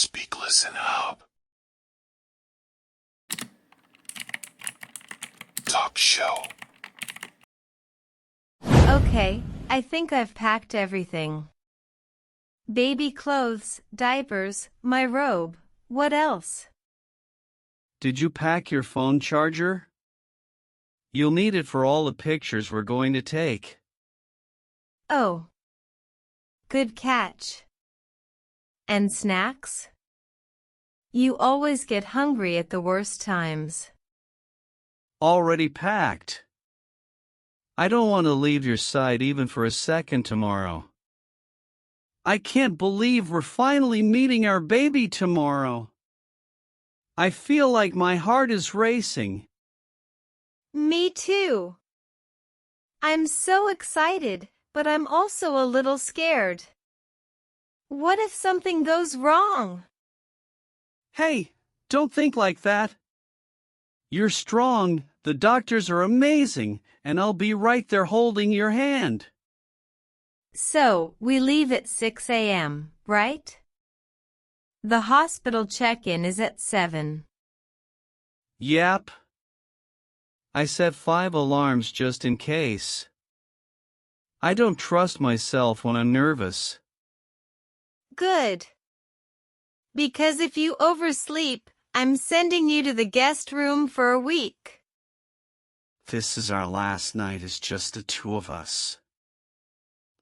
Speak, listen, hub. Talk show. Okay, I think I've packed everything. Baby clothes, diapers, my robe. What else? Did you pack your phone charger? You'll need it for all the pictures we're going to take. Oh. Good catch. And snacks? You always get hungry at the worst times. Already packed. I don't want to leave your side even for a second tomorrow. I can't believe we're finally meeting our baby tomorrow. I feel like my heart is racing. Me too. I'm so excited, but I'm also a little scared. What if something goes wrong? Hey, don't think like that. You're strong, the doctors are amazing, and I'll be right there holding your hand. So, we leave at 6 a.m., right? The hospital check-in is at 7. Yep. I set 5 alarms just in case. I don't trust myself when I'm nervous. Good. Because if you oversleep, I'm sending you to the guest room for a week. This is our last night as just the two of us.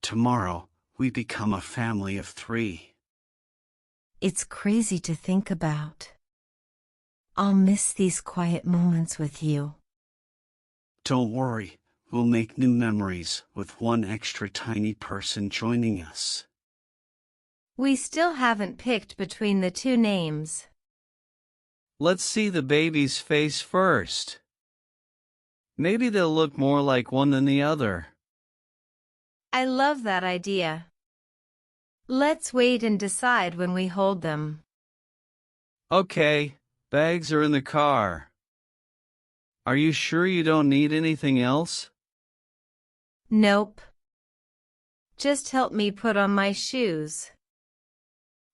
Tomorrow, we become a family of 3. It's crazy to think about. I'll miss these quiet moments with you. Don't worry, we'll make new memories with one extra tiny person joining us. We still haven't picked between the 2 names. Let's see the baby's face first. Maybe they'll look more like one than the other. I love that idea. Let's wait and decide when we hold them. Okay, bags are in the car. Are you sure you don't need anything else? Nope. Just help me put on my shoes.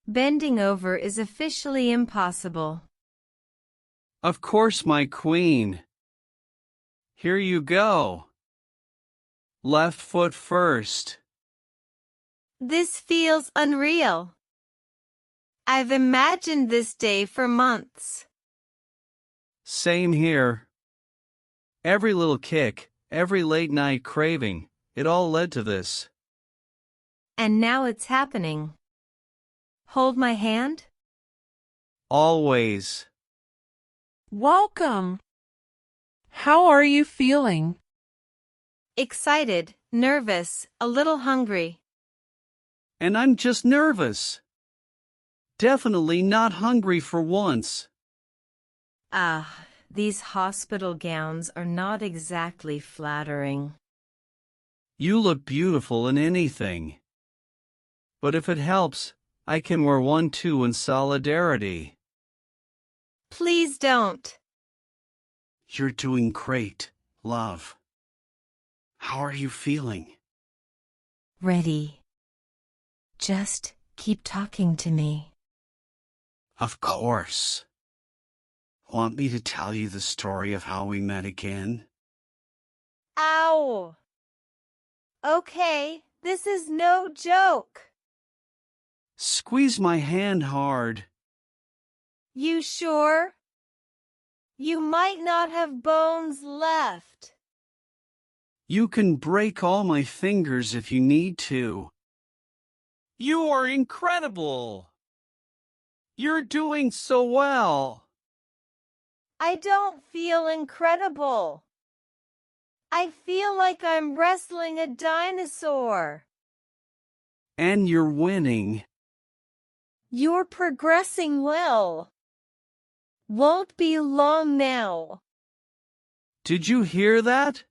Bending over is officially impossible. Of course, my queen. Here you go. Left foot first. This feels unreal. I've imagined this day for months. Same here. Every little kick, every late night craving, it all led to this. And now it's happening. Hold my hand? Always. Welcome. How are you feeling? Excited, nervous, a little hungry. And I'm just nervous. Definitely not hungry for once. These hospital gowns are not exactly flattering. You look beautiful in anything. But if it helps, I can wear one too in solidarity. Please don't. You're doing great, love. How are you feeling? Ready. Just keep talking to me. Of course. Want me to tell you the story of how we met again? Ow! Okay, this is no joke. Squeeze my hand hard. You sure? You might not have bones left. You can break all my fingers if you need to. You are incredible. You're doing so well. I don't feel incredible. I feel like I'm wrestling a dinosaur. And you're winning. You're progressing well. Won't be long now. Did you hear that?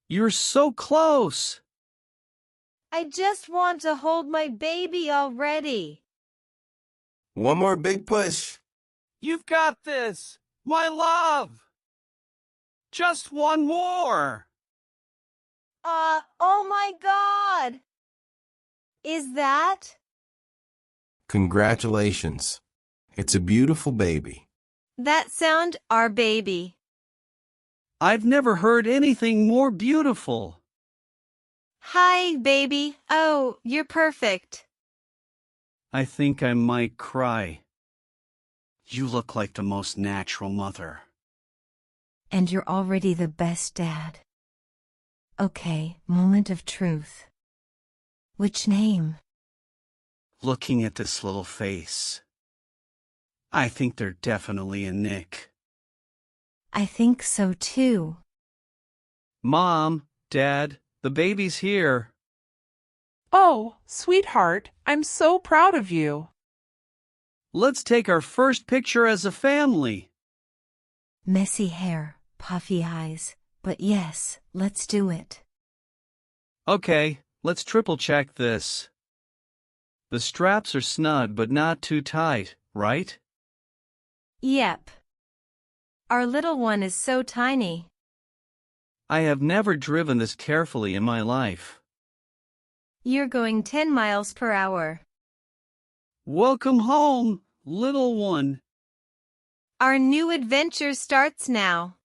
You're so close. I just want to hold my baby already. One more big push. You've got this, my love. Just one more. Oh my God! Is that? Congratulations. It's a beautiful baby. That sound, our baby. I've never heard anything more beautiful. Hi, baby. Oh, you're perfect. I think I might cry. You look like the most natural mother. And you're already the best dad. Okay, moment of truth. Which name? Looking at this little face, I think they're definitely a Nick. I think so too. Mom, Dad, the baby's here. Oh, sweetheart, I'm so proud of you. Let's take our first picture as a family. Messy hair, puffy eyes, but yes, let's do it. Okay, let's triple check this. The straps are snug but not too tight, right? Yep. Our little one is so tiny. I have never driven this carefully in my life. You're going 10 miles per hour. Welcome home, little one. Our new adventure starts now.